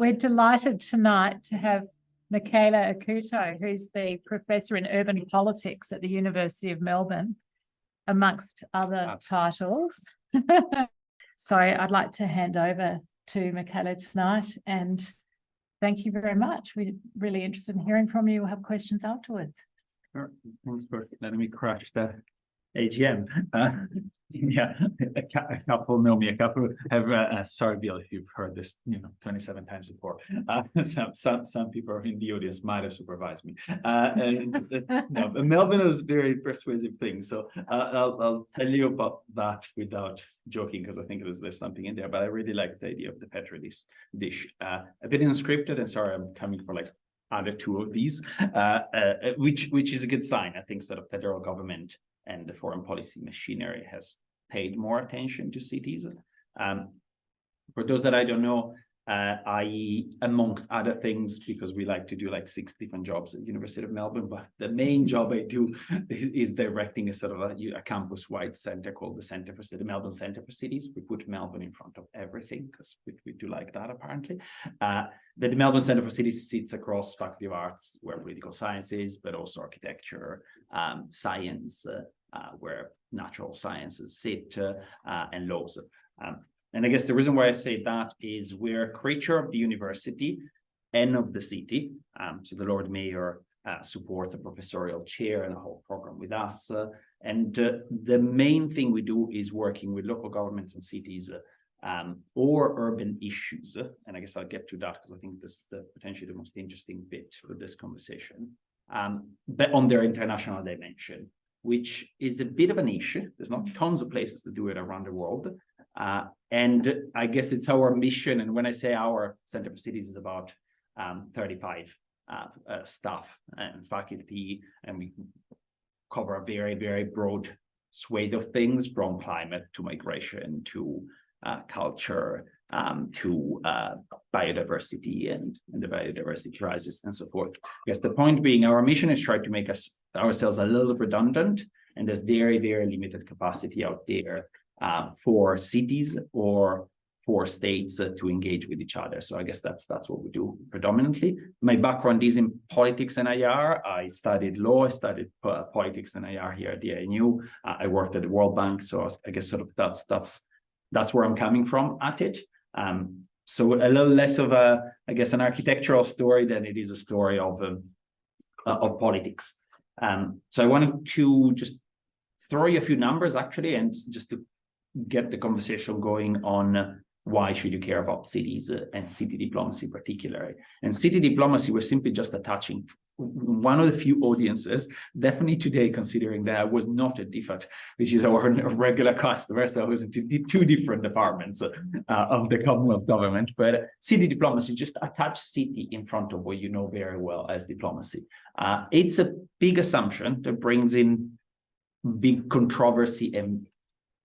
we're delighted tonight to have Michele Acuto, who's the Professor in Urban Politics at the University of Melbourne, amongst other titles. So I'd like to hand over to Michele tonight, and thank you very much. We're really interested in hearing from you. We'll have questions afterwards. Sure. Thanks for letting me crash the AGM. Yeah, a couple know me, a couple have, sorry, Bill, if you've heard this, 27 times before. Some people in the audience might have supervised me. No, but Melbourne is a very persuasive thing. So I'll tell you about that without joking, because I think there's something in there, but I really like the idea of the Petri dish. A bit unscripted, and sorry, I'm coming for like other two of these, which is a good sign. I think sort of federal government and the foreign policy machinery has paid more attention to cities. For those that I don't know, I, amongst other things, because we like to do like 6 different jobs at the University of Melbourne, but the main job I do is directing a sort of a campus-wide center called the Melbourne Centre for Cities. We put Melbourne in front of everything because we do like that, apparently. The Melbourne Centre for Cities sits across Faculty of Arts, where political sciences, but also architecture, science, where natural sciences sit, and laws. And I guess the reason why I say that is we're a creature of the university and of the city. So the Lord Mayor supports a professorial chair and a whole program with us. And the main thing we do is working with local governments and cities or urban issues. And I guess I'll get to that because I think this is potentially the most interesting bit for this conversation. But on their international dimension, which is a bit of a niche. There's not tons of places that do it around the world. And I guess it's our mission. And when I say our Centre for Cities is about 35 staff and faculty, and we cover a very, very broad swathe of things, from climate to migration to culture to biodiversity and the biodiversity crisis and so forth. I guess the point being, our mission is try to make ourselves a little redundant, and there's very, very limited capacity out there for cities or for states to engage with each other. So I guess that's what we do predominantly. My background is in politics and IR. I studied law. I studied politics and IR here at the ANU. I worked at the World Bank. So I guess sort of that's where I'm coming from at it. So a little less of I guess, an architectural story than it is a story of politics. So I wanted to just throw you a few numbers, actually, and just to get the conversation going on why should you care about cities and city diplomacy particularly. And city diplomacy, we're simply just touching one of the few audiences, definitely today, considering that I was not at DFAT, which is our regular customer, so I was in two different departments of the Commonwealth government. But city diplomacy, just attach city in front of what you know very well as diplomacy. It's a big assumption that brings in big controversy and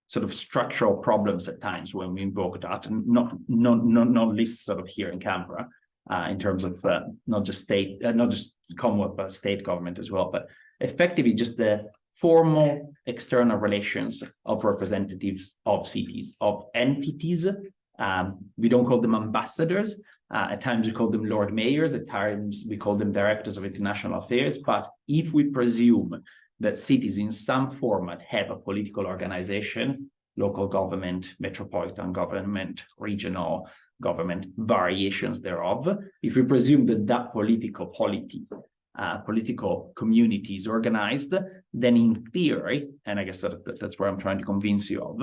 sort of structural problems at times when we invoke that, and not least sort of here in Canberra, in terms of not just Commonwealth, but state government as well, but effectively just the formal external relations of representatives of cities, of entities. We don't call them ambassadors. At times we call them Lord Mayors. At times we call them directors of international affairs. But if we presume that cities in some format have a political organization, local government, metropolitan government, regional government, variations thereof, if we presume that political community is organized, then in theory, and I guess that's where I'm trying to convince you of,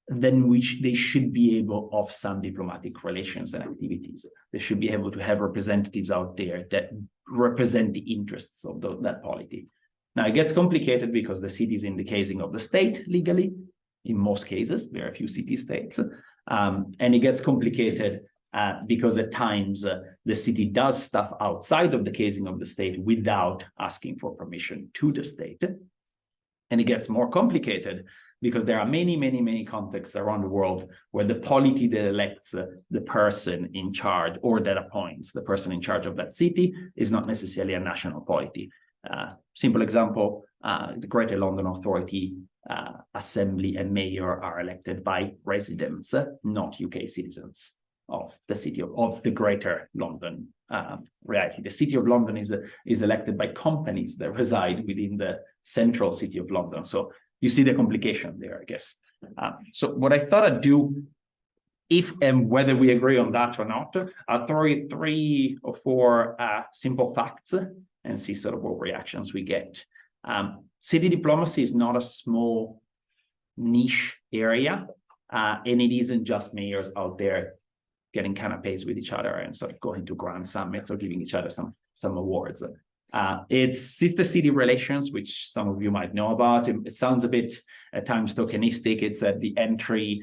then they should be able of some diplomatic relations and activities. They should be able to have representatives out there that represent the interests of that polity. Now, it gets complicated because the city is in the casing of the state legally, in most cases, very few city-states. And it gets complicated because at times the city does stuff outside of the casing of the state without asking for permission to the state. And it gets more complicated because there are many, many, many contexts around the world where the polity that elects the person in charge or that appoints the person in charge of that city is not necessarily a national polity. Simple example, the Greater London Authority Assembly and Mayor are elected by residents, not UK citizens of the city of the Greater London reality. The City of London is elected by companies that reside within the central city of London. So you see the complication there, I guess. So what I thought I'd do, if and whether we agree on that or not, I'll throw you 3 or 4 simple facts and see sort of what reactions we get. City diplomacy is not a small niche area, and it isn't just mayors out there getting canapes with each other and sort of going to grand summits or giving each other some awards. It's sister city relations, which some of you might know about. It sounds a bit at times tokenistic. It's at the entry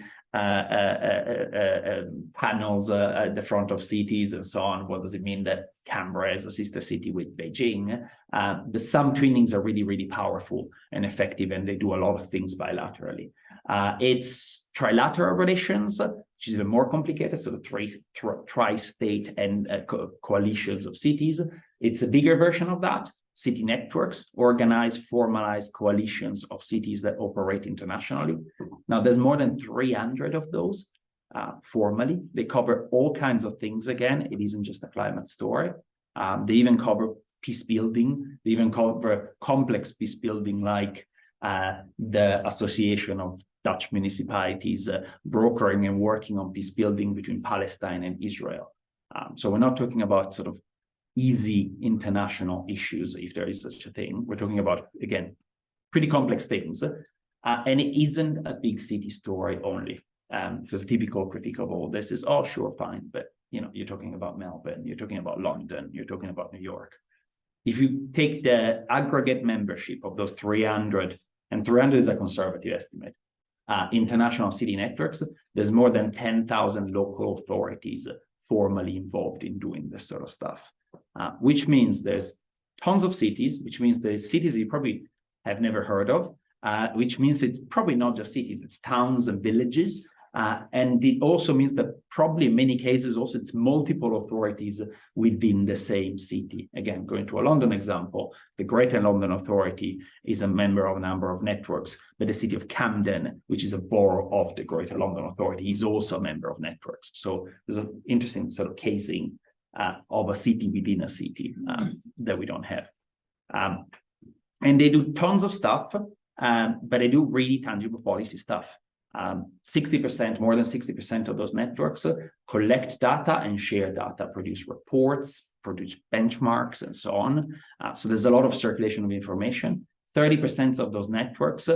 panels at the front of cities and so on. What does it mean that Canberra is a sister city with Beijing? But some twinnings are really, really powerful and effective, and they do a lot of things bilaterally. It's trilateral relations, which is even more complicated, so the tri-state and coalitions of cities. It's a bigger version of that. City networks, organized, formalized coalitions of cities that operate internationally. Now, there's more than 300 of those formally. They cover all kinds of things again. It isn't just a climate story. They even cover peace building. They even cover complex peace building, like the Association of Dutch Municipalities brokering and working on peace building between Palestine and Israel. So we're not talking about sort of easy international issues, if there is such a thing. We're talking about, again, pretty complex things. And it isn't a big city story only, because the typical critique of all this is, oh, sure, fine, but you're talking about Melbourne, you're talking about London, you're talking about New York. If you take the aggregate membership of those 300, and 300 is a conservative estimate, international city networks, there's more than 10,000 local authorities formally involved in doing this sort of stuff, which means there's tons of cities, which means there's cities you probably have never heard of, which means it's probably not just cities, it's towns and villages. And it also means that probably in many cases also it's multiple authorities within the same city. Again, going to a London example, the Greater London Authority is a member of a number of networks, but the city of Camden, which is a borough of the Greater London Authority, is also a member of networks. So there's an interesting sort of casing of a city within a city that we don't have. And they do tons of stuff, but they do really tangible policy stuff. 60%, more than 60% of those networks collect data and share data, produce reports, produce benchmarks, and so on. So there's a lot of circulation of information. 30% of those networks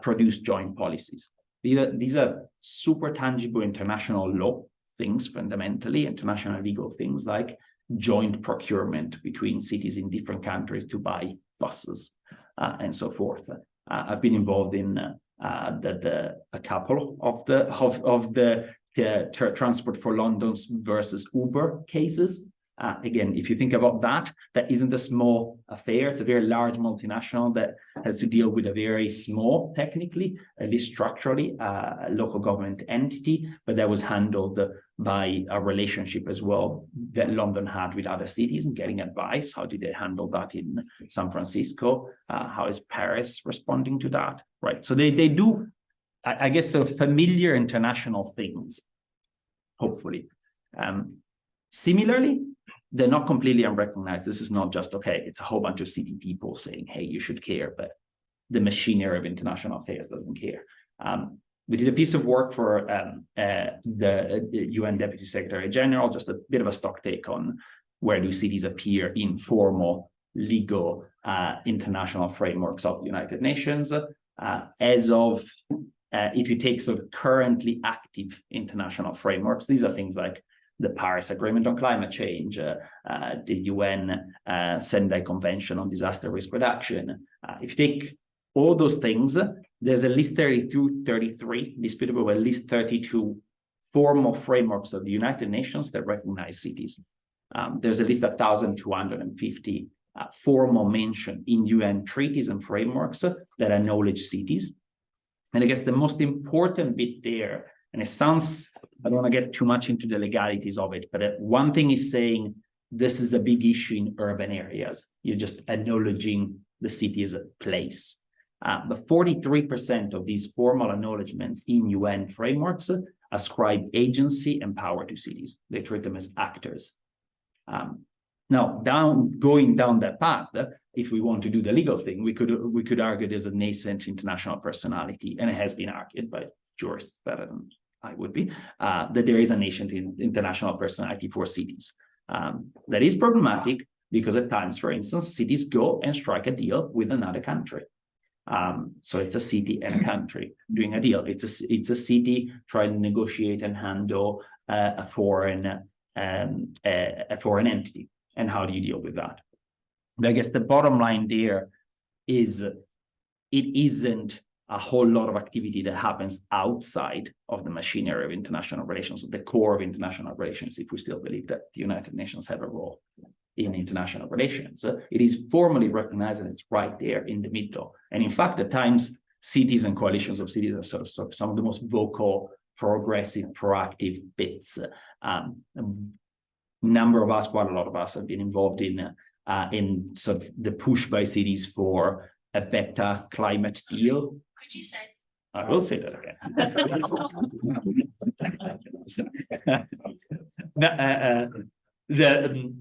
produce joint policies. These are super tangible international law things, fundamentally, international legal things like joint procurement between cities in different countries to buy buses and so forth. I've been involved in a couple of the Transport for London's versus Uber cases. Again, if you think about that isn't a small affair. It's a very large multinational that has to deal with a very small, technically, at least structurally, local government entity, but that was handled by a relationship as well that London had with other cities and getting advice. How did they handle that in San Francisco? How is Paris responding to that? Right. So they do, I guess, sort of familiar international things, hopefully. Similarly, they're not completely unrecognized. This is not just, okay, it's a whole bunch of city people saying, hey, you should care, but the machinery of international affairs doesn't care. We did a piece of work for the UN Deputy Secretary General, just a bit of a stock take on where do cities appear in formal, legal, international frameworks of the United Nations. As of, if you take sort of currently active international frameworks, these are things like the Paris Agreement on Climate Change, the UN Sendai Convention on Disaster Risk Reduction. If you take all those things, there's at least 33 disputable, at least 32 formal frameworks of the United Nations that recognize cities. There's at least 1,250 formal mention in UN treaties and frameworks that acknowledge cities. And I guess the most important bit there, and it sounds, I don't want to get too much into the legalities of it, but one thing is saying this is a big issue in urban areas. You're just acknowledging the city as a place. But 43% of these formal acknowledgements in UN frameworks ascribe agency and power to cities. They treat them as actors. Now, going down that path, if we want to do the legal thing, we could argue there's a nascent international personality, and it has been argued by jurists better than I would be, that there is a nascent international personality for cities. That is problematic because at times, for instance, cities go and strike a deal with another country. So it's a city and a country doing a deal. It's a city trying to negotiate and handle a foreign entity. And how do you deal with that? But I guess the bottom line there is it isn't a whole lot of activity that happens outside of the machinery of international relations, the core of international relations, if we still believe that the United Nations have a role in international relations. It is formally recognized and it's right there in the middle. And in fact, at times, cities and coalitions of cities are sort of some of the most vocal, progressive, proactive bits. Number of us, quite a lot of us, have been involved in sort of the push by cities for a better climate deal. Could you say? I will say that again.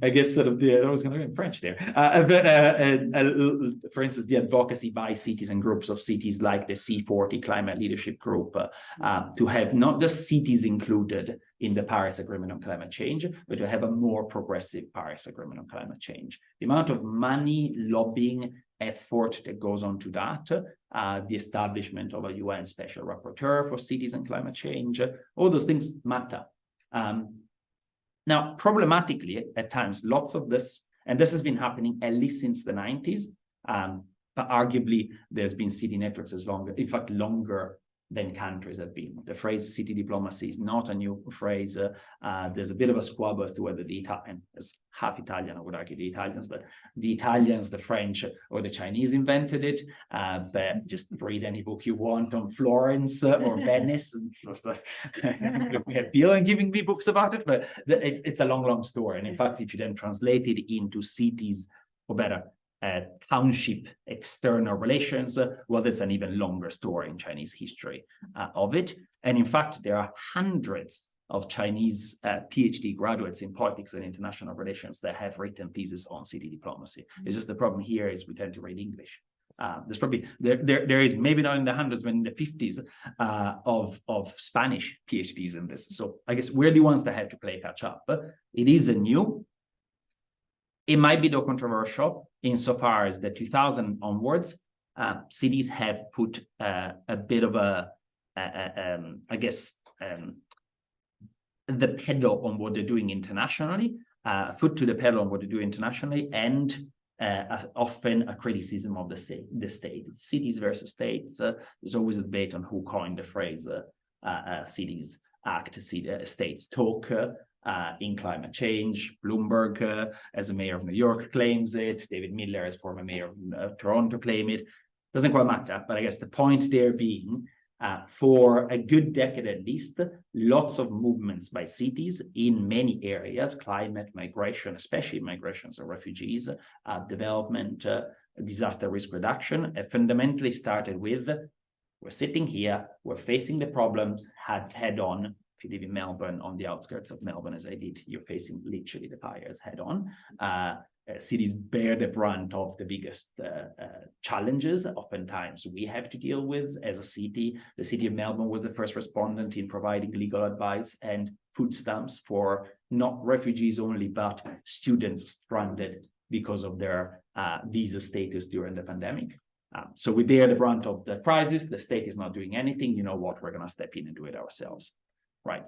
I guess sort of I was going to go in French there. For instance, the advocacy by cities and groups of cities like the C40 Climate Leadership Group to have not just cities included in the Paris Agreement on Climate Change, but to have a more progressive Paris Agreement on Climate Change. The amount of money, lobbying, effort that goes on to that, the establishment of a UN Special Rapporteur for cities and climate change, all those things matter. Now, problematically, at times, lots of this, and this has been happening at least since the 90s, but arguably there's been city networks as longer, in fact, longer than countries have been. The phrase city diplomacy is not a new phrase. There's a bit of a squabble as to whether the Italian, as half Italian, I would argue the Italians, but the Italians, the French, or the Chinese invented it. But just read any book you want on Florence or Venice. We have Bill giving me books about it, but it's a long, long story. And in fact, if you then translate it into cities, or better, township external relations, well, that's an even longer story in Chinese history of it. And in fact, there are hundreds of Chinese PhD graduates in politics and international relations that have written pieces on city diplomacy. It's just the problem here is we tend to read English. There's probably, there is maybe not in the hundreds, but in the 50s of Spanish PhDs in this. So I guess we're the ones that have to play catch up. It is a new. It might be though controversial insofar as the 2000 onwards, cities have put a bit of I guess, the pedal on what they're doing internationally, foot to the pedal on what they do internationally, and often a criticism of the state. Cities versus states. There's always a debate on who coined the phrase cities act, states talk. In climate change, Bloomberg, as a mayor of New York, claims it. David Miller, as former mayor of Toronto, claim it. Doesn't quite matter, but I guess the point there being, for a good decade at least, lots of movements by cities in many areas, climate, migration, especially migrations of refugees, development, disaster risk reduction, fundamentally started with, we're sitting here, we're facing the problems head on. If you live in Melbourne, on the outskirts of Melbourne, as I did, you're facing literally the fires head on. Cities bear the brunt of the biggest challenges. Oftentimes we have to deal with as a city. The city of Melbourne was the first respondent in providing legal advice and food stamps for not refugees only, but students stranded because of their visa status during the pandemic. So we bear the brunt of the crisis. The state is not doing anything. You know what? We're going to step in and do it ourselves. Right.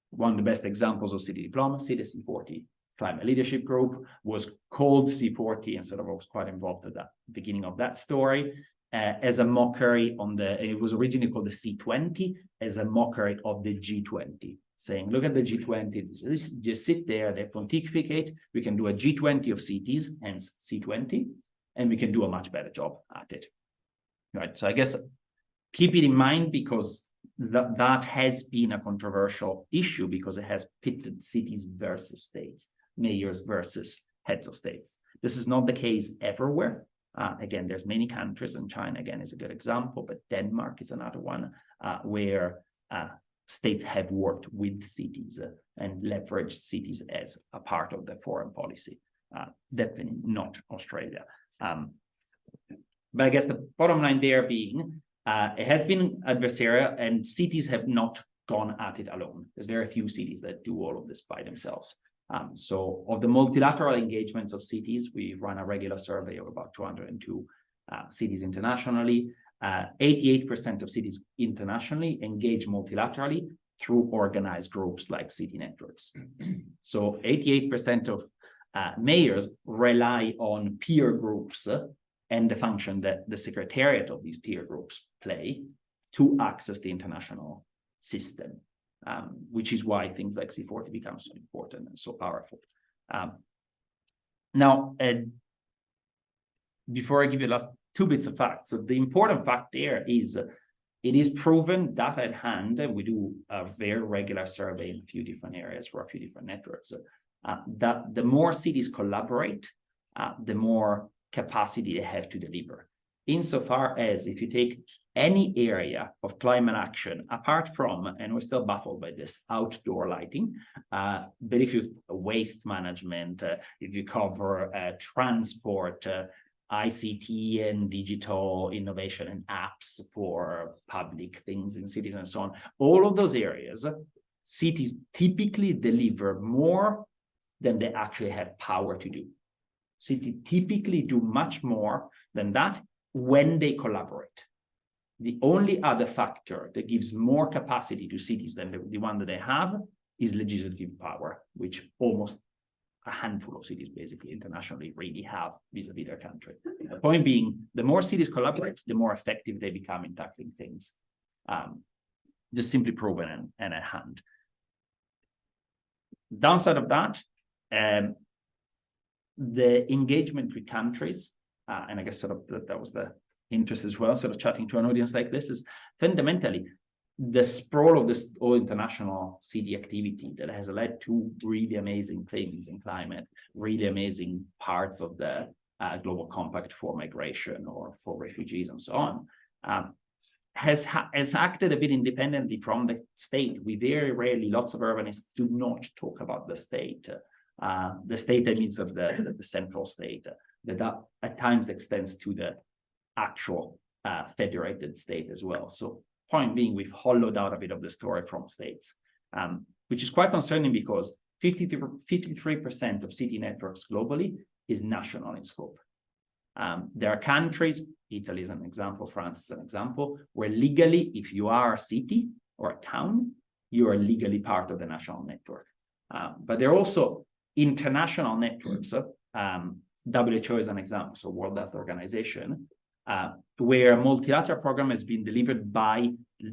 One of the best examples of city diplomacy, the C40 Climate Leadership Group, was called C40, and sort of I was quite involved at the beginning of that story, as a mockery it was originally called the C20, as a mockery of the G20, saying, look at the G20, just sit there, they pontificate, we can do a G20 of cities, hence C20, and we can do a much better job at it. Right. So I guess keep it in mind, because that has been a controversial issue, because it has pitted cities versus states, mayors versus heads of states. This is not the case everywhere. Again, there's many countries, and China, again, is a good example, but Denmark is another one, where states have worked with cities and leveraged cities as a part of their foreign policy. Definitely not Australia. But I guess the bottom line there being, it has been adversarial and cities have not gone at it alone. There's very few cities that do all of this by themselves. So of the multilateral engagements of cities, we run a regular survey of about 202 cities internationally. 88% of cities internationally engage multilaterally through organized groups like city networks. So 88% of mayors rely on peer groups and the function that the secretariat of these peer groups play to access the international system, which is why things like C40 become so important and so powerful. Now, before I give you the last two bits of facts, the important fact there is it is proven, data at hand, and we do a very regular survey in a few different areas for a few different networks, that the more cities collaborate, the more capacity they have to deliver. Insofar as if you take any area of climate action, apart from, and we're still baffled by this, outdoor lighting, but if you waste management, if you cover transport, ICT and digital innovation and apps for public things in cities and so on, all of those areas, cities typically deliver more than they actually have power to do. Cities typically do much more than that when they collaborate. The only other factor that gives more capacity to cities than the one that they have is legislative power, which almost a handful of cities basically internationally really have vis-a-vis their country. The point being, the more cities collaborate, the more effective they become in tackling things. Just simply proven and at hand. Downside of that, the engagement with countries, and I guess sort of that was the interest as well, sort of chatting to an audience like this, is fundamentally the sprawl of this all international city activity that has led to really amazing things in climate, really amazing parts of the global compact for migration or for refugees and so on, has acted a bit independently from the state. We very rarely, lots of urbanists do not talk about the state. The state, that means of the central state, that at times extends to the actual federated state as well. So point being, we've hollowed out a bit of the story from states, which is quite concerning because 53% of city networks globally is national in scope. There are countries, Italy is an example, France is an example, where legally, if you are a city or a town, you are legally part of the national network. But there are also international networks. WHO is an example, so World Health Organization, where a multilateral program has been delivered by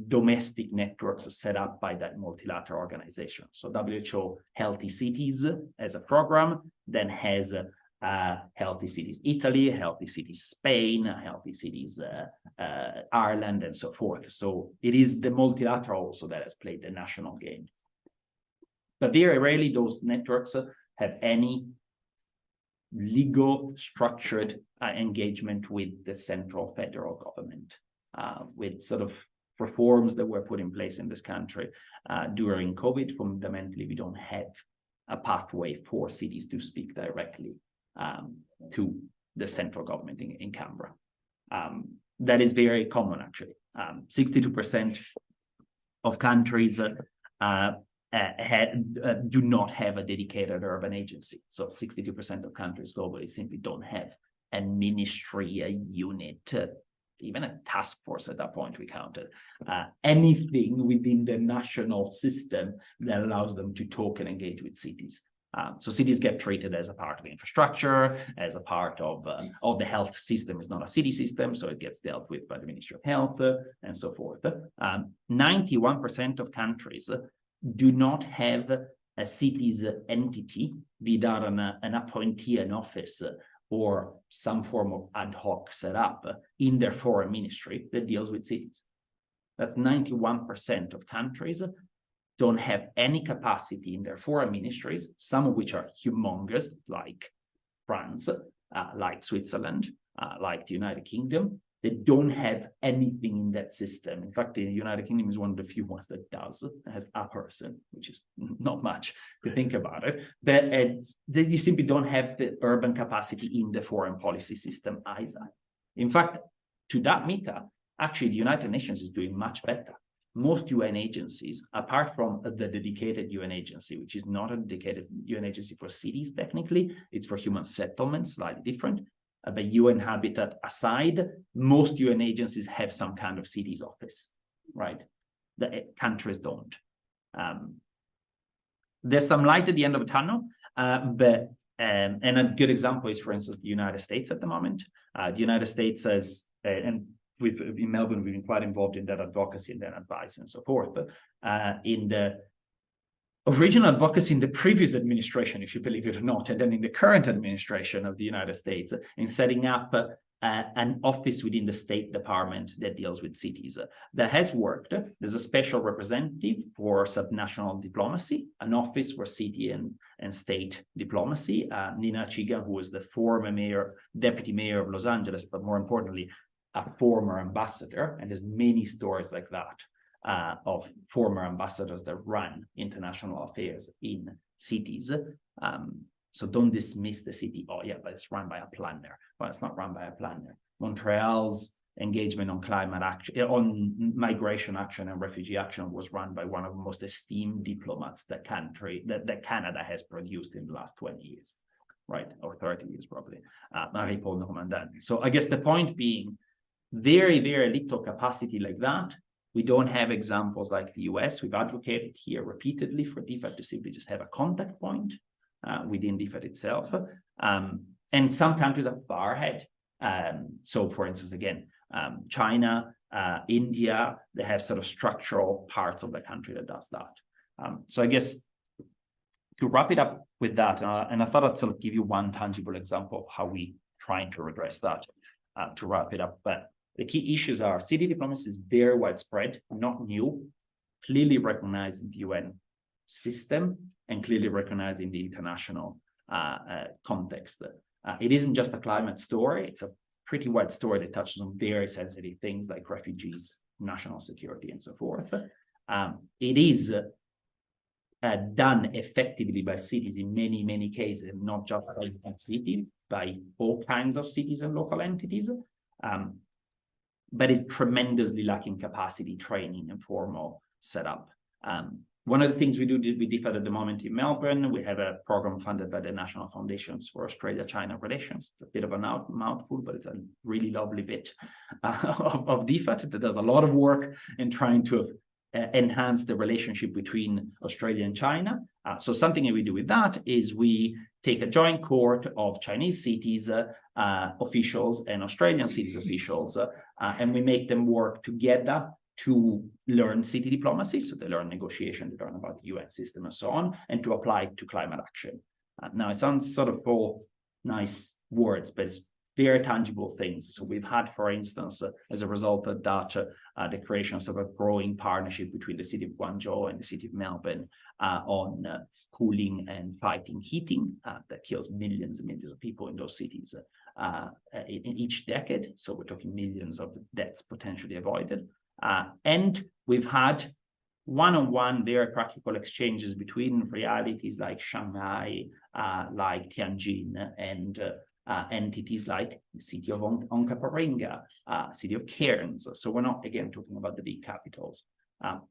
domestic networks set up by that multilateral organization. So WHO Healthy Cities as a program, then has Healthy Cities Italy, Healthy Cities Spain, Healthy Cities Ireland, and so forth. So it is the multilateral also that has played the national game. But very rarely those networks have any legal structured engagement with the central federal government, with sort of reforms that were put in place in this country during COVID. Fundamentally, we don't have a pathway for cities to speak directly to the central government in Canberra. That is very common, actually. 62% of countries do not have a dedicated urban agency. So 62% of countries globally simply don't have a ministry, a unit, even a task force at that point we counted, anything within the national system that allows them to talk and engage with cities. So cities get treated as a part of infrastructure, as a part of the health system. Is not a city system, so it gets dealt with by the Ministry of Health and so forth. 91% of countries do not have a city's entity, be that an appointee, an office, or some form of ad hoc setup in their foreign ministry that deals with cities. That's 91% of countries don't have any capacity in their foreign ministries, some of which are humongous, like France, like Switzerland, like the United Kingdom. They don't have anything in that system. In fact, the United Kingdom is one of the few ones that does. It has a person, which is not much if you think about it. But you simply don't have the urban capacity in the foreign policy system either. In fact, to that meter, actually, the United Nations is doing much better. Most UN agencies, apart from the dedicated UN agency, which is not a dedicated UN agency for cities technically, it's for human settlements, slightly different. But UN Habitat aside, most UN agencies have some kind of cities office, right? The countries don't. There's some light at the end of the tunnel, and a good example is, for instance, the United States at the moment. The United States has, in Melbourne, we've been quite involved in that advocacy and that advice and so forth. In the original advocacy in the previous administration, if you believe it or not, and then in the current administration of the United States, in setting up an office within the State Department that deals with cities. That has worked. There's a special representative for subnational diplomacy, an office for city and state diplomacy. Nina Chigan, who was the former deputy mayor of Los Angeles, but more importantly, a former ambassador, and there's many stories like that. Of former ambassadors that run international affairs in cities. So don't dismiss the city. Oh yeah, but it's run by a planner. Well, it's not run by a planner. Montreal's engagement on climate action, on migration action and refugee action was run by one of the most esteemed diplomats that Canada has produced in the last 20 years, right? Or 30 years probably, Marie-Paul Normandin. So I guess the point being, very, very little capacity like that. We don't have examples like the US. We've advocated here repeatedly for DFAT to simply just have a contact point within DFAT itself. And some countries are far ahead. So for instance, again, China, India, they have sort of structural parts of the country that does that. So I guess to wrap it up with that, and I thought I'd sort of give you one tangible example of how we trying to redress that to wrap it up. But the key issues are city diplomacy is very widespread, not new, clearly recognized in the UN system and clearly recognized in the international context. It isn't just a climate story. It's a pretty wide story that touches on very sensitive things like refugees, national security, and so forth. It is done effectively by cities in many, many cases, not just by one city, by all kinds of cities and local entities. But is tremendously lacking capacity, training, and formal setup. One of the things we do with DFAT at the moment in Melbourne, we have a program funded by the National Foundations for Australia-China Relations. It's a bit of a mouthful, but it's a really lovely bit of DFAT that does a lot of work in trying to enhance the relationship between Australia and China. So something that we do with that is we take a joint court of Chinese cities officials and Australian cities officials, and we make them work together to learn city diplomacy. So they learn negotiation, they learn about the UN system and so on, and to apply it to climate action. Now it sounds sort of all nice words, but it's very tangible things. So we've had, for instance, as a result of that, the creation of a growing partnership between the city of Guangzhou and the city of Melbourne on cooling and fighting heating that kills millions and millions of people in those cities in each decade. So we're talking millions of deaths potentially avoided. And we've had one-on-one, very practical exchanges between realities like Shanghai, like Tianjin, and entities like the city of Onkaparinga, city of Cairns. So we're not, again, talking about the big capitals.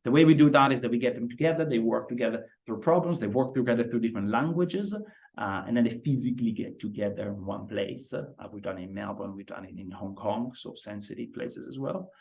The way we do that is that we get them together, they work together through problems, they work together through different languages, and then they physically get together in one place. We've done it in Melbourne, we've done it in Hong Kong, so sensitive places as well.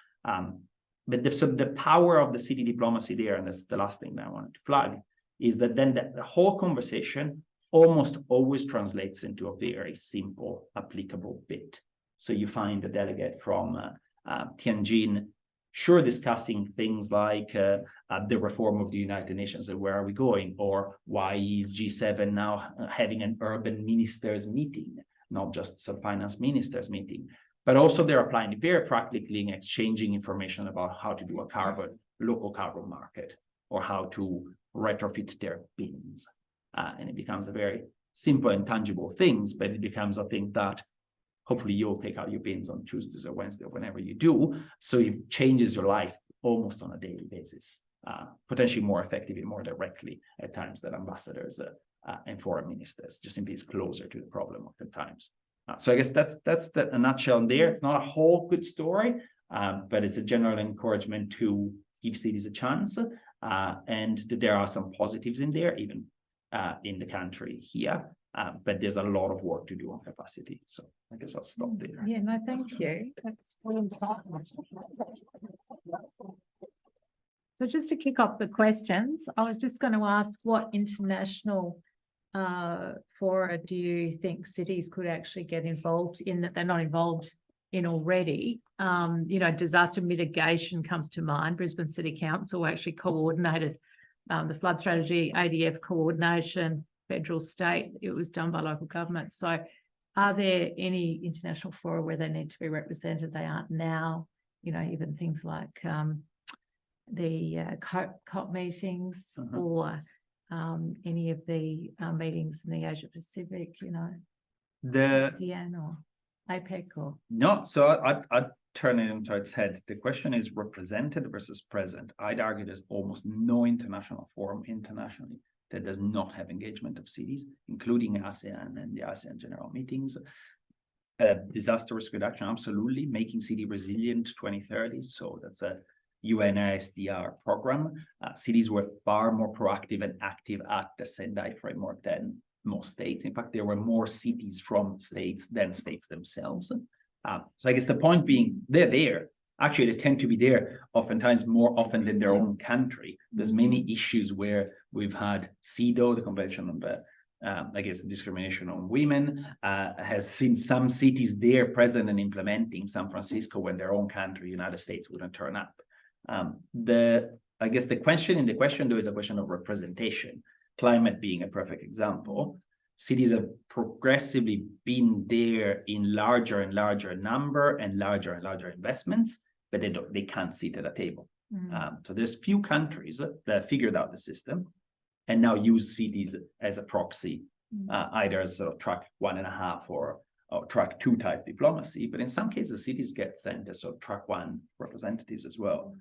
But the power of the city diplomacy there, and that's the last thing that I wanted to flag, is that then the whole conversation almost always translates into a very simple, applicable bit. So you find a delegate from Tianjin, sure, discussing things like the reform of the United Nations and where are we going, or why is G7 now having an urban ministers meeting, not just a finance ministers meeting. But also they're applying it very practically and exchanging information about how to do a local carbon market, or how to retrofit their bins. And it becomes a very simple and tangible things, but it becomes a thing that hopefully you'll take out your bins on Tuesdays or Wednesday or whenever you do. So it changes your life almost on a daily basis, potentially more effectively, more directly at times than ambassadors and foreign ministers, just simply is closer to the problem oftentimes. So I guess that's a nutshell there. It's not a whole good story, but it's a general encouragement to give cities a chance, and there are some positives in there, even in the country here. But there's a lot of work to do on capacity. So I guess I'll stop there. Yeah, no, thank you. That's so just to kick off the questions, I was just going to ask, what international fora do you think cities could actually get involved in that they're not involved in already? You know, disaster mitigation comes to mind. Brisbane City Council actually coordinated the flood strategy, ADF coordination, federal, state. It was done by local government. So are there any international fora where they need to be represented? They aren't now, you know, even things like the COP meetings or any of the meetings in the Asia Pacific, you know, ASEAN or APEC or... No, so I'd turn it into its head. The question is represented versus present. I'd argue there's almost no international forum internationally that does not have engagement of cities, including ASEAN and the ASEAN general meetings. Disaster risk reduction, absolutely. Making city resilient 2030. So that's a UNISDR program. Cities were far more proactive and active at the Sendai framework than most states. In fact, there were more cities from states than states themselves. So I guess the point being, they're there. Actually, they tend to be there oftentimes more often than their own country. There's many issues where we've had CEDAW, the Convention on the Against Discrimination on Women, has seen some cities there present and implementing, San Francisco, when their own country, United States, wouldn't turn up. I guess the question in the question, though, is a question of representation. Climate being a perfect example. Cities have progressively been there in larger and larger number and larger investments, but they can't sit at a table. So there's few countries that have figured out the system and now use cities as a proxy, either as a track 1.5 or track 2 type diplomacy. But in some cases, cities get sent as sort of track 1 representatives as well,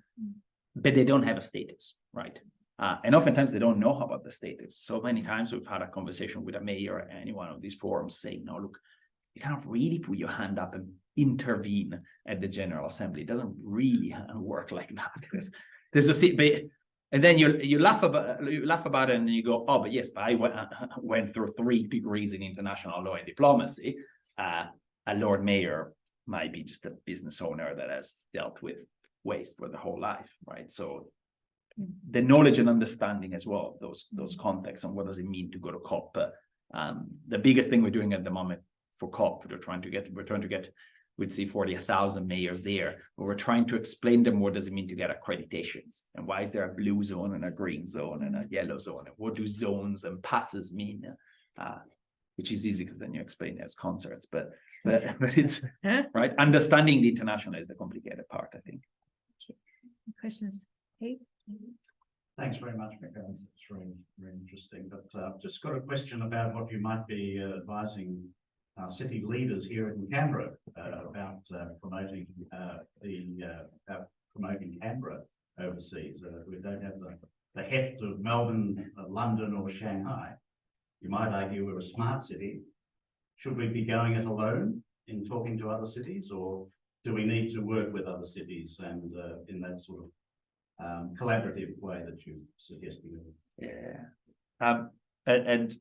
but they don't have a status, right? And oftentimes they don't know about the status. So many times we've had a conversation with a mayor at any one of these forums saying, no, look, you cannot really put your hand up and intervene at the General Assembly. It doesn't really work like that. There's a seat, and then you laugh about it and you go, oh, but yes, but I went through 3 degrees in international law and diplomacy. A Lord Mayor might be just a business owner that has dealt with waste for the whole life, right? So the knowledge and understanding as well, those contexts and what does it mean to go to COP. The biggest thing we're doing at the moment for COP, we're trying to get, we'd see 40,000 mayors there, but we're trying to explain them what does it mean to get accreditations and why is there a blue zone and a green zone and a yellow zone and what do zones and passes mean, which is easy because then you explain it as concerts, but it's right. Understanding the international is the complicated part, I think. Questions? Hey. Thanks very much, Michele. It's very, very interesting. But I've just got a question about what you might be advising city leaders here in Canberra about promoting promoting Canberra overseas. We don't have the heft of Melbourne, London, or Shanghai. You might argue we're a smart city. Should we be going it alone in talking to other cities, or do we need to work with other cities and in that sort of collaborative way that you're suggesting? Yeah. And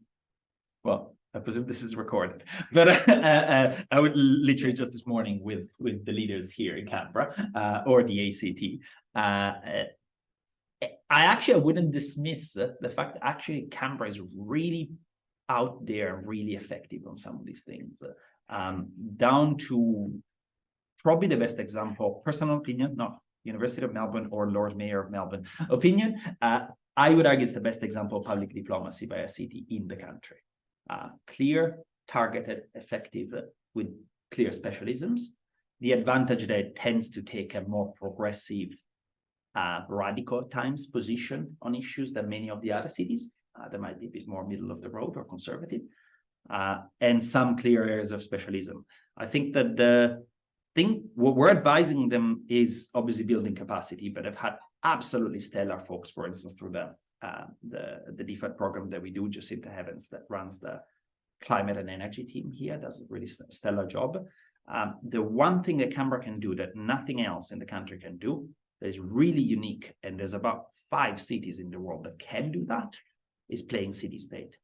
well, I presume this is recorded, but I would literally just this morning with the leaders here in Canberra or the ACT. I wouldn't dismiss the fact that actually Canberra is really out there and really effective on some of these things, down to probably the best example, personal opinion, not University of Melbourne or Lord Mayor of Melbourne opinion. I would argue it's the best example of public diplomacy by a city in the country. Clear, targeted, effective, with clear specialisms. The advantage that it tends to take a more progressive, radical at times position on issues than many of the other cities. That might be a bit more middle of the road or conservative. and some clear areas of specialism. I think that what we're advising them is obviously building capacity, but I've had absolutely stellar folks, for instance, through the DFAT program that we do, Jacinta Heavens, that runs the climate and energy team here, does a really stellar job. The one thing that Canberra can do that nothing else in the country can do, that is really unique, and there's about 5 cities in the world that can do that, is playing city-state.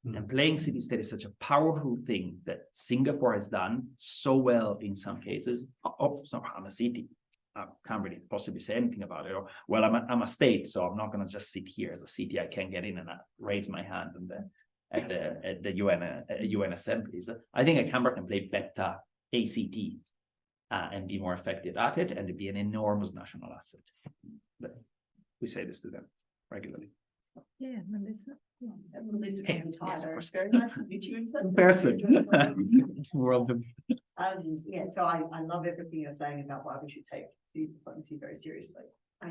And playing city-state is such a powerful thing that Singapore has done so well in some cases. Oh, so I'm a city. I can't really possibly say anything about it. Or, well, I'm a state, so I'm not going to just sit here as a city. I can get in and raise my hand at the UN assemblies. I think Canberra can play better ACT and be more effective at it, and it'd be an enormous national asset. But we say this to them regularly. Yeah, Melissa. Melissa Hey, from yes, of Tyler. course. Very nice to meet you in Person. World of Yeah, so I love everything you're saying about why we should take the diplomacy very seriously. I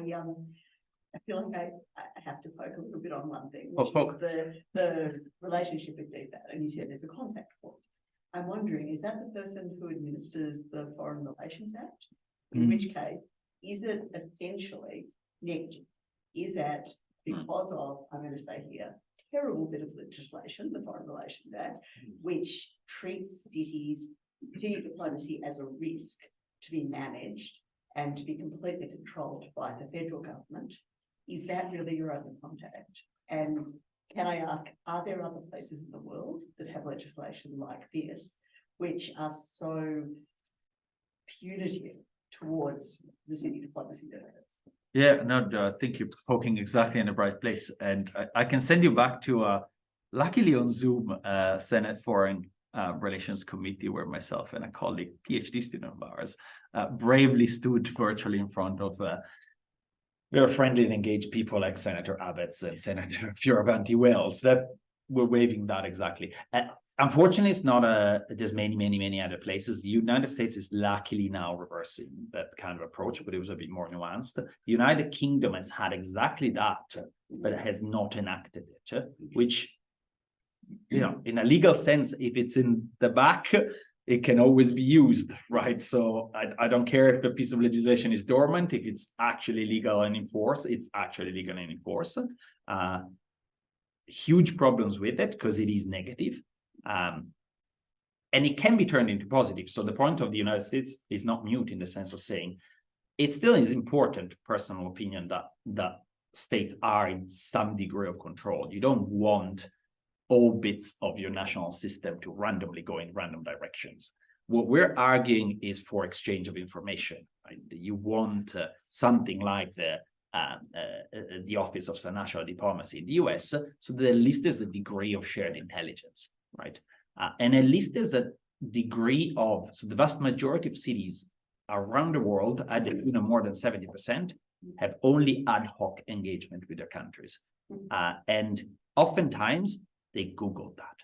feel like I have to poke a little bit on one thing, which is the relationship with DFAT, and you said there's a contact point. I'm wondering, is that the person who administers the Foreign Relations Act? In which case, is it essentially negative? Is that because of, I'm going to say here, terrible bit of legislation, the Foreign Relations Act, which treats city diplomacy as a risk to be managed and to be completely controlled by the federal government? Is that really your only contact? And can I ask, are there other places in the world that have legislation like this, which are so punitive towards the city diplomacy benefits? Yeah, no, I think you're poking exactly in the right place. And I can send you back to, luckily on Zoom, Senate Foreign Relations Committee, where myself and a colleague, PhD student of ours, bravely stood virtually in front of very friendly and engaged people like Senator Abbott's and Senator Fioravanti-Wells that were waving that exactly. Unfortunately, it's not there's many other places. The United States is luckily now reversing that kind of approach, but it was a bit more nuanced. The United Kingdom has had exactly that, but it has not enacted it, which, you know, in a legal sense, if it's in the back, it can always be used, right? So I don't care if a piece of legislation is dormant, if it's actually legal and enforced, it's actually legal and enforced. Huge problems with it because it is negative. And it can be turned into positive. So the point of the United States is not mute in the sense of saying it still is important, personal opinion, that states are in some degree of control. You don't want all bits of your national system to randomly go in random directions. What we're arguing is for exchange of information. Right? You want something like the Office of National Diplomacy in the US, so that at least there's a degree of shared intelligence, right? And at least there's a degree of, so the vast majority of cities around the world, more than 70%, have only ad hoc engagement with their countries. And oftentimes they Google that,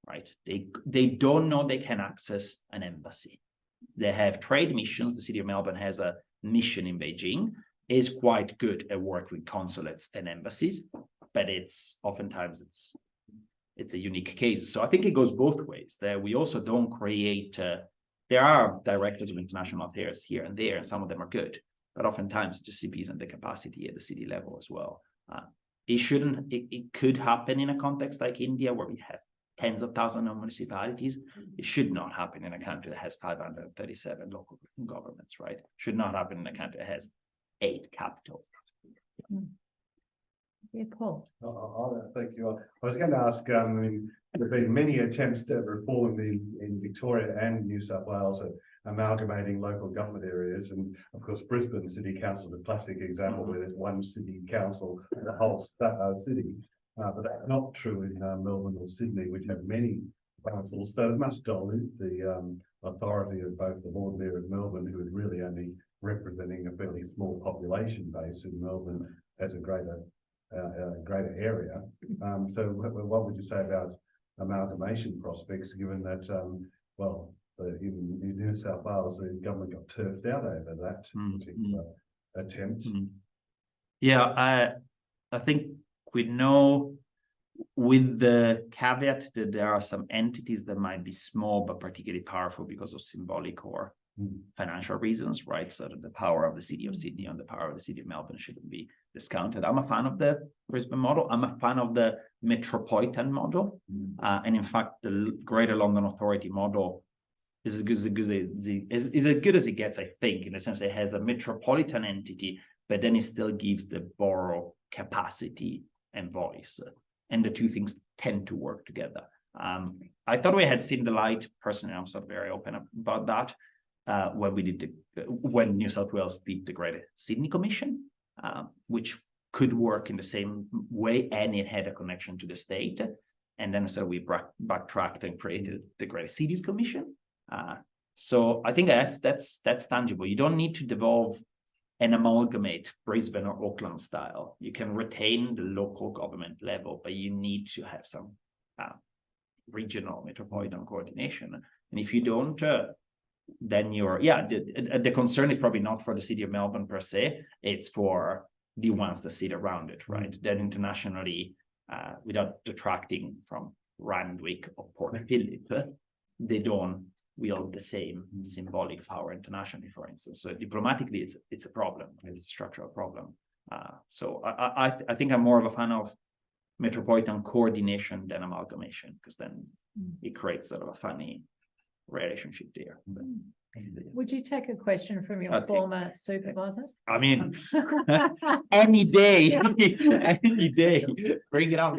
right? They don't know they can access an embassy. They have trade missions. The city of Melbourne has a mission in Beijing, is quite good at work with consulates and embassies, but oftentimes it's a unique case. So I think it goes both ways. That we also don't create, there are directors of international affairs here and there, and some of them are good, but oftentimes just simply isn't the capacity at the city level as well. It could happen in a context like India, where we have tens of thousands of municipalities. It should not happen in a country that has 537 local governments, right? Should not happen in a country that has 8 capitals. Yeah, Paul. Thank you. I was going to ask, I mean, there have been many attempts at reform in Victoria and New South Wales at amalgamating local government areas. And of course, Brisbane City Council is a classic example where there's one city council for the whole city. But that's not true in Melbourne or Sydney, which have many councils. So it must dilute the authority of both the Lord Mayor of Melbourne, who is really only representing a fairly small population base in Melbourne, as a greater area. So what would you say about amalgamation prospects, given that, in New South Wales, the government got turfed out over that particular attempt? Yeah, I think we know with the caveat that there are some entities that might be small but particularly powerful because of symbolic or financial reasons, right? So that the power of the city of Sydney and the power of the city of Melbourne shouldn't be discounted. I'm a fan of the Brisbane model. I'm a fan of the metropolitan model. And in fact, the Greater London Authority model is as good as it gets, I think, in the sense it has a metropolitan entity, but then it still gives the borough capacity and voice. And the two things tend to work together. I thought we had seen the light. Personally, I'm sort of very open about that. When New South Wales did the Greater Sydney Commission, which could work in the same way, and it had a connection to the state. And then so we backtracked and created the Greater Cities Commission. So I think that's tangible. You don't need to devolve and amalgamate Brisbane or Auckland style. You can retain the local government level, but you need to have some regional metropolitan coordination. And if you don't, then the concern is probably not for the city of Melbourne per se, it's for the ones that sit around it, right? Then internationally, without detracting from Randwick or Port Phillip, they don't wield the same symbolic power internationally, for instance. So diplomatically, it's a problem, it's a structural problem. So I think I'm more of a fan of metropolitan coordination than amalgamation, because then it creates sort of a funny relationship there. Would you take a question from your former supervisor? I mean, any day, any day, bring it up.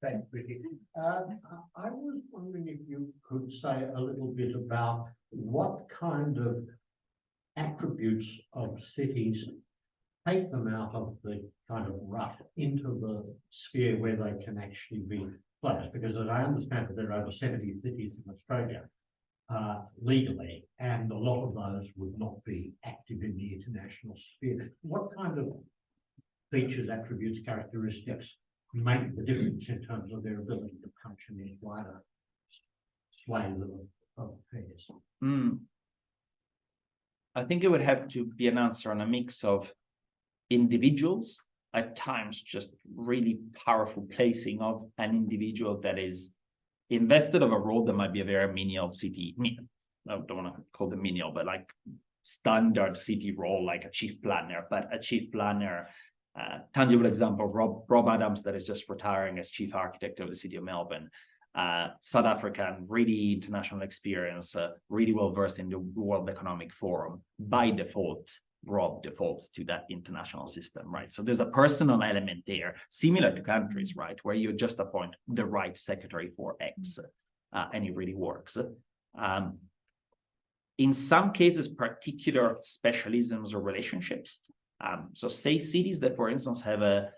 Thanks, Vicky. I was wondering if you could say a little bit about what kind of attributes of cities take them out of the kind of rut into the sphere where they can actually be placed. Because as I understand it, there are over 70 cities in Australia legally, and a lot of those would not be active in the international sphere. What kind of features, attributes, characteristics make the difference in terms of their ability to function in wider swathes of affairs? I think it would have to be an answer on a mix of individuals, at times just really powerful placing of an individual that is invested of a role that might be a very menial city, I don't want to call them menial, but like standard city role, like a chief planner, but a chief planner, tangible example, Rob Adams, that is just retiring as chief architect of the city of Melbourne, South African, really international experience, really well versed in the World Economic Forum. By default, Rob defaults to that international system, right? So there's a personal element there, similar to countries, right, where you just appoint the right secretary for X, and it really works. In some cases, particular specialisms or relationships. So say cities that, for instance, have a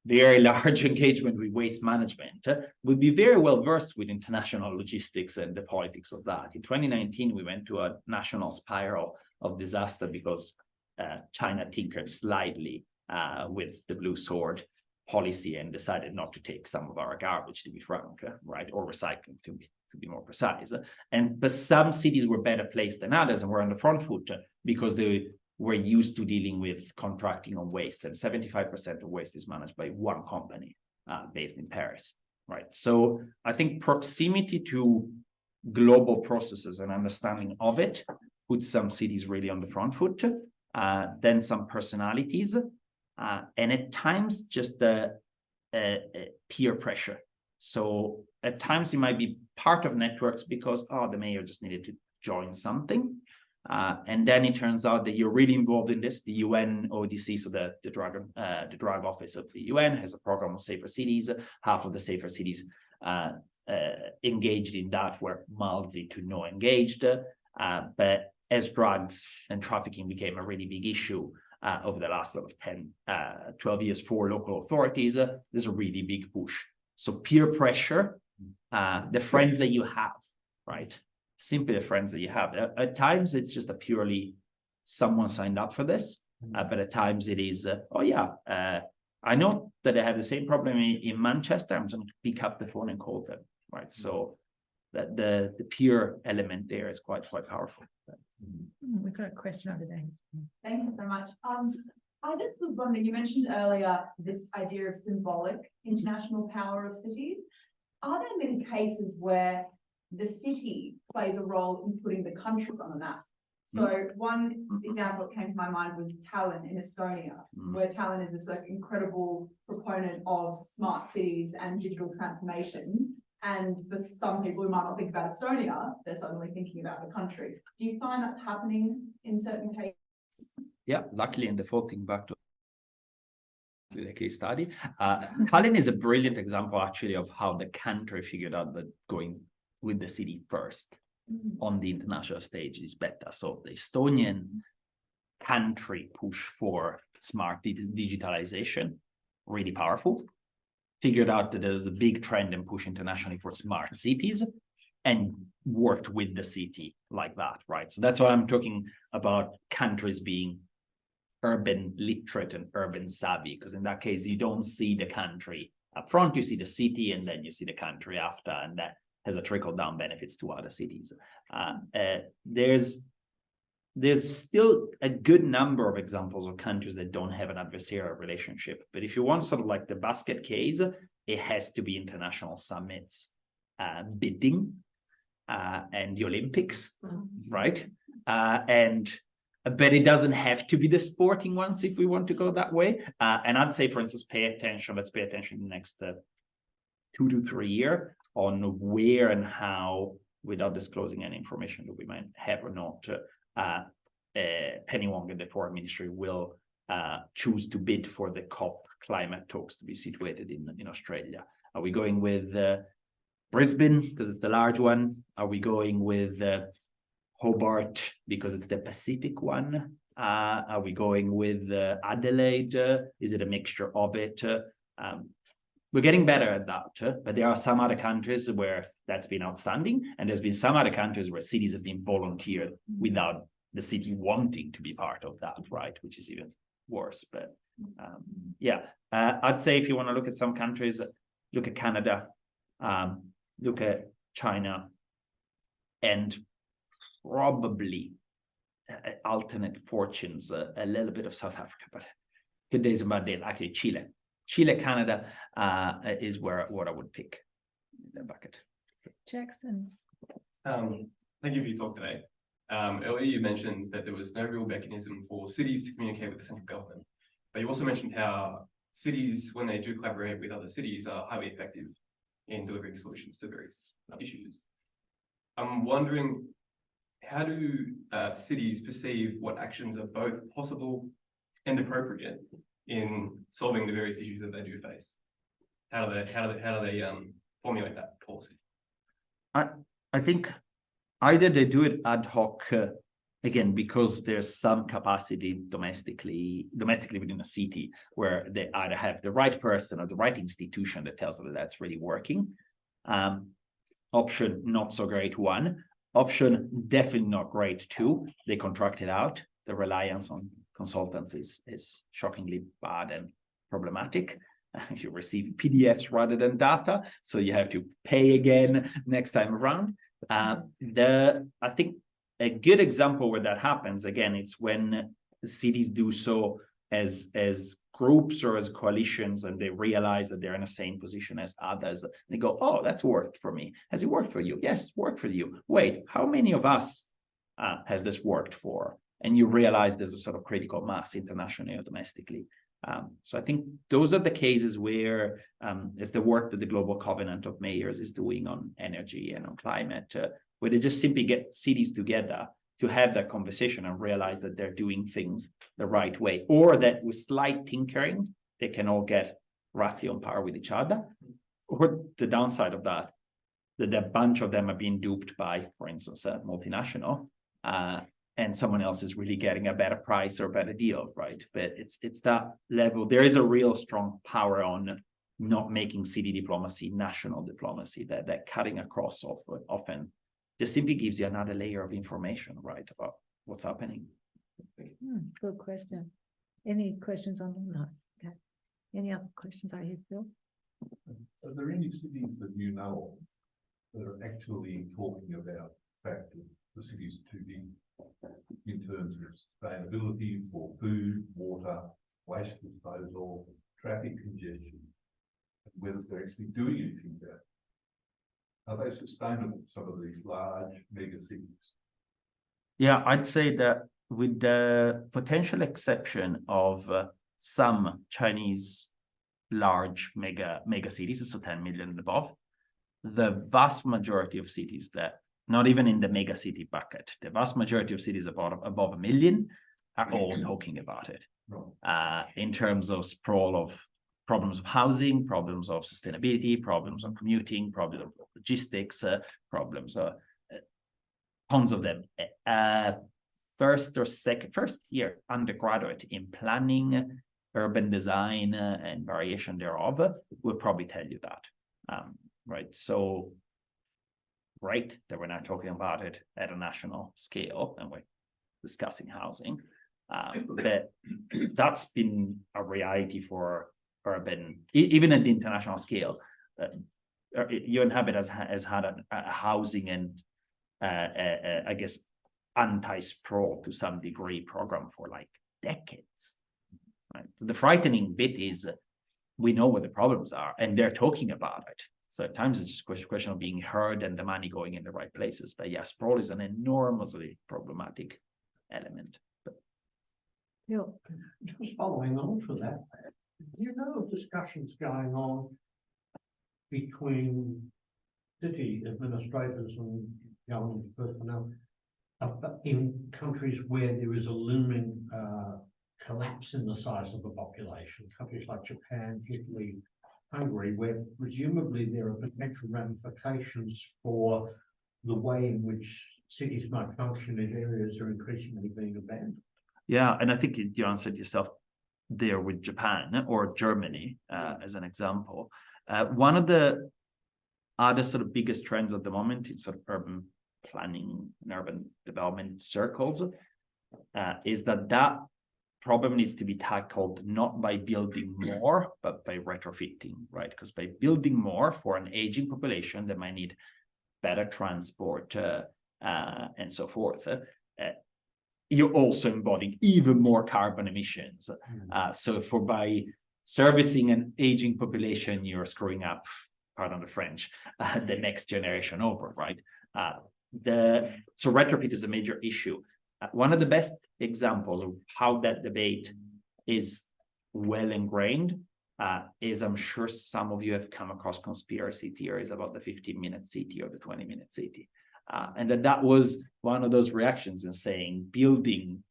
very large engagement with waste management would be very well versed with international logistics and the politics of that. In 2019, we went to a national spiral of disaster because China tinkered slightly with the Blue Sword policy and decided not to take some of our garbage, to be frank, right, or recycling to be more precise. But some cities were better placed than others and were on the front foot because they were used to dealing with contracting on waste, and 75% of waste is managed by one company based in Paris, right? So I think proximity to global processes and understanding of it puts some cities really on the front foot. Then some personalities, and at times just the peer pressure. So at times it might be part of networks because, the mayor just needed to join something. And then it turns out that you're really involved in this. The UN ODC, so the drug office of the UN, has a program of safer cities. Half of the safer cities engaged in that were mildly to no engaged. But as drugs and trafficking became a really big issue over the last sort of 10, 12 years for local authorities, there's a really big push. So peer pressure, the friends that you have, right? Simply the friends that you have. At times, it's just a purely someone signed up for this, but at times it is, I know that I have the same problem in Manchester. I'm going to pick up the phone and call them, right? So that the peer element there is quite powerful. We've got a question over there. Thank you so much. I just was wondering, you mentioned earlier this idea of symbolic international power of cities. Are there many cases where the city plays a role in putting the country on the map? So one example that came to my mind was Tallinn in Estonia, where Tallinn is this like incredible proponent of smart cities and digital transformation. And for some people who might not think about Estonia, they're suddenly thinking about the country. Do you find that happening in certain cases? Yeah, luckily, and defaulting back to the case study, Tallinn is a brilliant example actually of how the country figured out that going with the city first on the international stage is better. So the Estonian country push for smart digitalization, really powerful, figured out that there's a big trend and push internationally for smart cities and worked with the city like that, right? So that's why I'm talking about countries being urban literate and urban savvy, because in that case, you don't see the country up front, you see the city, and then you see the country after, and that has a trickle-down benefits to other cities. There's still a good number of examples of countries that don't have an adversarial relationship. But if you want sort of like the basket case, it has to be international summits, bidding, and the Olympics, right? But it doesn't have to be the sporting ones if we want to go that way. And I'd say, for instance, let's pay attention in the next 2 to 3 years on where and how, without disclosing any information that we might have or not, Penny Wong and the Foreign Ministry will choose to bid for the COP climate talks to be situated in Australia. Are we going with Brisbane because it's the large one? Are we going with Hobart because it's the Pacific one? Are we going with Adelaide? Is it a mixture of it? We're getting better at that, but there are some other countries where that's been outstanding, and there's been some other countries where cities have been volunteered without the city wanting to be part of that, right? Which is even worse. But I'd say if you want to look at some countries, look at Canada, look at China, and probably alternate fortunes, a little bit of South Africa, but good days and bad days. Actually, Chile, Canada is what I would pick in that bucket. Jackson. Thank you for your talk today. Earlier you mentioned that there was no real mechanism for cities to communicate with the central government, but you also mentioned how cities, when they do collaborate with other cities, are highly effective in delivering solutions to various issues. I'm wondering, how do cities perceive what actions are both possible and appropriate in solving the various issues that they do face? How do they formulate that policy? I think either they do it ad hoc, again, because there's some capacity domestically within a city where they either have the right person or the right institution that tells them that that's really working. Option not so great 1. Option definitely not great 2. They contract it out. The reliance on consultants is shockingly bad and problematic. You receive PDFs rather than data, so you have to pay again next time around. I think a good example where that happens, again, it's when the cities do so as groups or as coalitions, and they realize that they're in the same position as others. They go, oh, that's worked for me. Has it worked for you? Yes, worked for you. Wait, how many of us has this worked for? And you realize there's a sort of critical mass internationally or domestically. So I think those are the cases where it's the work that the Global Covenant of Mayors is doing on energy and on climate, where they just simply get cities together to have that conversation and realize that they're doing things the right way, or that with slight tinkering, they can all get roughly on par with each other. Or the downside of that a bunch of them are being duped by, for instance, a multinational, and someone else is really getting a better price or a better deal, right? But it's that level. There is a real strong power on not making city diplomacy national diplomacy, that cutting across often just simply gives you another layer of information, right, about what's happening. Good question. Any questions on that? Okay. Any other questions out here, Phil? Are there any cities that you know of that are actually talking about the fact that the cities are too big in terms of sustainability for food, water, waste disposal, traffic congestion, and whether they're actually doing anything about it. Are they sustainable, some of these large mega cities? Yeah, I'd say that with the potential exception of some Chinese large mega cities, so 10 million and above, the vast majority of cities that, not even in the mega city bucket, the vast majority of cities above 1 million are all talking about it. In terms of sprawl of problems of housing, problems of sustainability, problems of commuting, problems of logistics, problems, tons of them. First year undergraduate in planning, urban design, and variation thereof will probably tell you that. Right, so great that we're now talking about it at a national scale and we're discussing housing. But that's been a reality for urban, even at the international scale. UNHabit has had a housing and I guess anti-sprawl to some degree program for like decades. Right? So the frightening bit is we know what the problems are and they're talking about it. So at times it's just a question of being heard and the money going in the right places. But yeah, sprawl is an enormously problematic element. But just following on from that, do you know of discussions going on between city administrators and government personnel in countries where there is a looming collapse in the size of the population, countries like Japan, Italy, Hungary, where presumably there are potential ramifications for the way in which cities might function in areas that are increasingly being abandoned? Yeah, and I think you answered yourself there with Japan or Germany as an example. One of the other sort of biggest trends at the moment in sort of urban planning and urban development circles is that problem needs to be tackled not by building more, but by retrofitting, right? Because by building more for an aging population that might need better transport and so forth, you're also embodying even more carbon emissions. So by servicing an aging population, you're screwing up, pardon the French, the next generation over, right? So retrofit is a major issue. One of the best examples of how that debate is well ingrained is, I'm sure some of you have come across conspiracy theories about the 15-minute city or the 20-minute city. And that was one of those reactions in saying building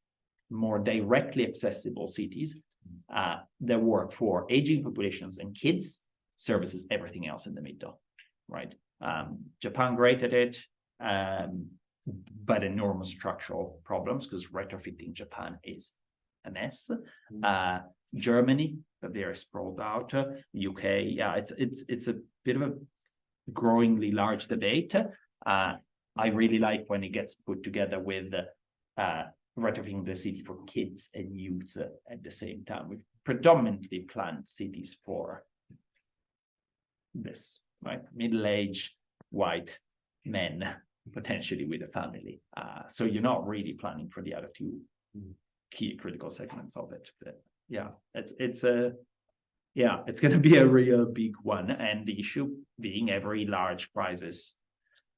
more directly accessible cities that work for aging populations and kids services everything else in the middle, right? Japan great at it, but enormous structural problems because retrofitting Japan is a mess. Germany, but they're sprawled out. UK, yeah, it's a bit of a growingly large debate. I really like when it gets put together with retrofitting the city for kids and youth at the same time. We've predominantly planned cities for this, right? Middle-aged white men, potentially with a family. So you're not really planning for the other two key critical segments of it. But yeah, it's going to be a real big one. And the issue being every large crisis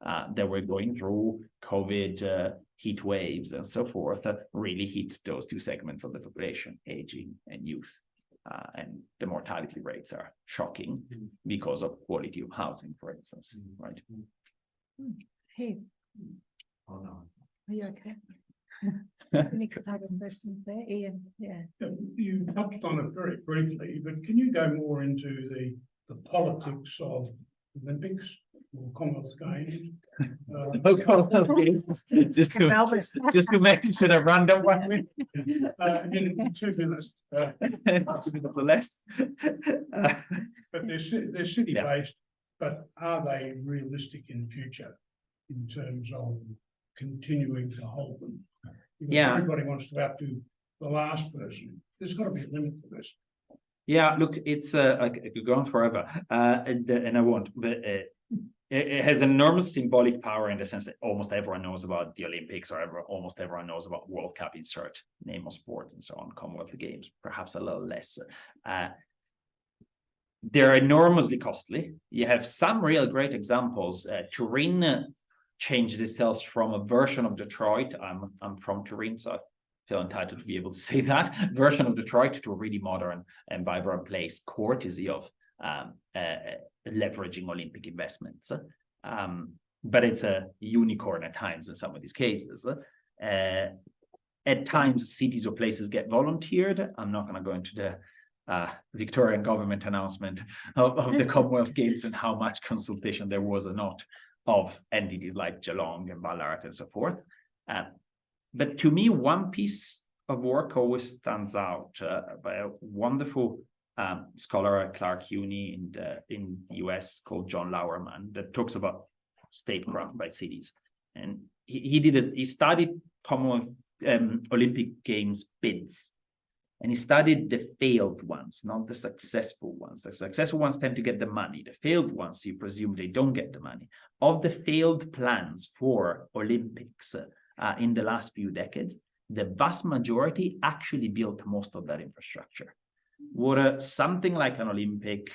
that we're going through, COVID, heat waves and so forth, really hit those two segments of the population, aging and youth. And the mortality rates are shocking because of quality of housing, for instance, right? Heath, Oh, no. are you okay? Any other questions there? Ian, yeah. You touched on it very briefly, but can you go more into the politics of Olympics or Commonwealth Games? Just to make it a random one. In 2 minutes. Less. But they're city-based, but are they realistic in future in terms of continuing to hold them? Because everybody wants to outdo the last person. There's got to be a limit to this. Yeah, look, it's I could go on forever, and I won't. But it has enormous symbolic power in the sense that almost everyone knows about the Olympics, or almost everyone knows about World Cup, insert name of sports and so on, Commonwealth Games, perhaps a little less. They're enormously costly. You have some real great examples. Turin changed itself from a version of Detroit. I'm from Turin, so I feel entitled to be able to say that version of Detroit to a really modern and vibrant place, courtesy of leveraging Olympic investments. But it's a unicorn at times in some of these cases. At times, cities or places get volunteered. I'm not going to go into the Victorian government announcement of the Commonwealth Games and how much consultation there was or not of entities like Geelong and Ballarat and so forth. But to me, one piece of work always stands out by a wonderful scholar at Clark Uni in the US called John Lowerman, that talks about statecraft by cities. And he studied Commonwealth Olympic Games bids. And he studied the failed ones, not the successful ones. The successful ones tend to get the money. The failed ones, you presume they don't get the money. Of the failed plans for Olympics in the last few decades, the vast majority actually built most of that infrastructure. What something like an Olympic,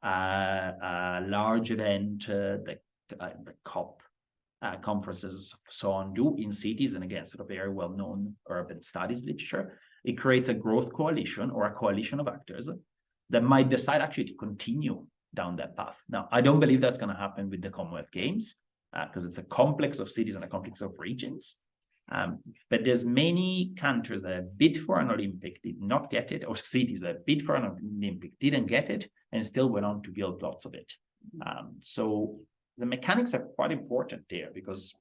large event, the COP conferences, so on, do in cities, and again, sort of very well-known urban studies literature, it creates a growth coalition or a coalition of actors that might decide actually to continue down that path. Now, I don't believe that's going to happen with the Commonwealth Games because it's a complex of cities and a complex of regions. But there's many countries that have bid for an Olympic, did not get it, or cities that bid for an Olympic, didn't get it, and still went on to build lots of it. So the mechanics are quite important there because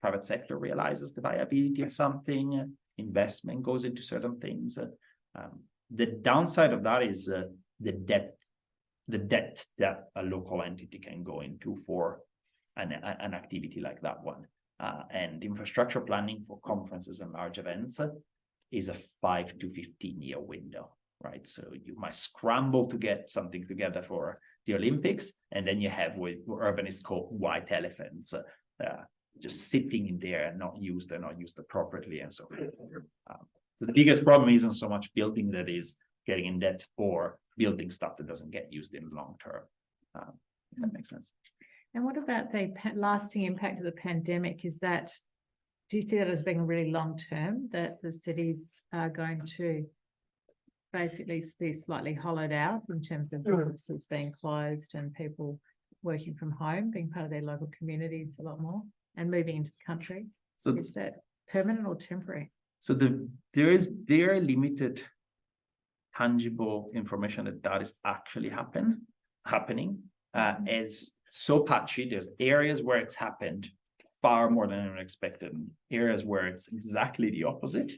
private sector realizes the viability of something, investment goes into certain things. The downside of that is the debt that a local entity can go into for an activity like that one. And infrastructure planning for conferences and large events is a 5 to 15 year window, right? So you might scramble to get something together for the Olympics, and then you have what urbanists call white elephants, just sitting in there and not used appropriately and so forth. So the biggest problem isn't so much building that is getting in debt, or building stuff that doesn't get used in the long term. If that makes sense. And what about the lasting impact of the pandemic? Do you see that as being really long term, that the cities are going to basically be slightly hollowed out in terms of businesses being closed and people working from home, being part of their local communities a lot more and moving into the country? So is that permanent or temporary? So there is very limited tangible information that is actually happening. As so patchy, there's areas where it's happened far more than anyone expected, areas where it's exactly the opposite,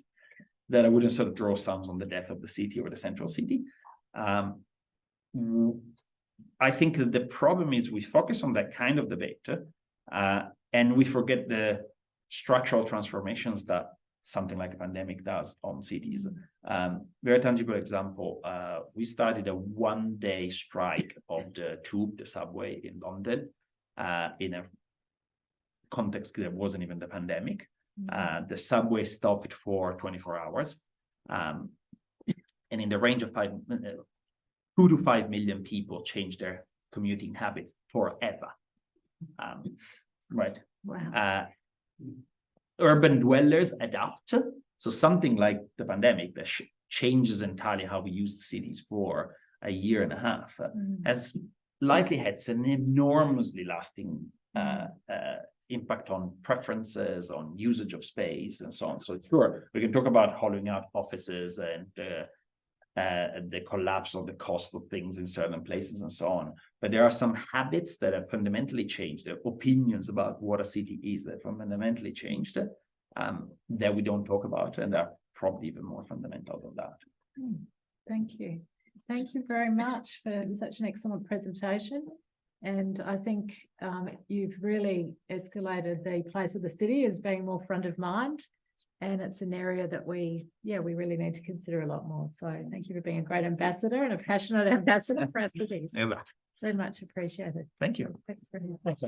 that I wouldn't sort of draw sums on the death of the city or the central city. I think that the problem is we focus on that kind of debate and we forget the structural transformations that something like a pandemic does on cities. Very tangible example, we started a one-day strike of the subway in London in a context that wasn't even the pandemic. The subway stopped for 24 hours. And in the range of 2 to 5 million people changed their commuting habits forever. Right. Wow. Urban dwellers adapt. So something like the pandemic that changes entirely how we use cities for a year and a half has likely had an enormously lasting impact on preferences, on usage of space, and so on. So sure, we can talk about hollowing out offices and the collapse of the cost of things in certain places and so on. But there are some habits that have fundamentally changed, the opinions about what a city is that fundamentally changed that we don't talk about, and are probably even more fundamental than that. Thank you. Thank you very much for such an excellent presentation. And I think you've really escalated the place of the city as being more front of mind. And it's an area that we really need to consider a lot more. So thank you for being a great ambassador and a passionate ambassador for our cities. Very much appreciated. Thank you. Thanks very much. Thanks.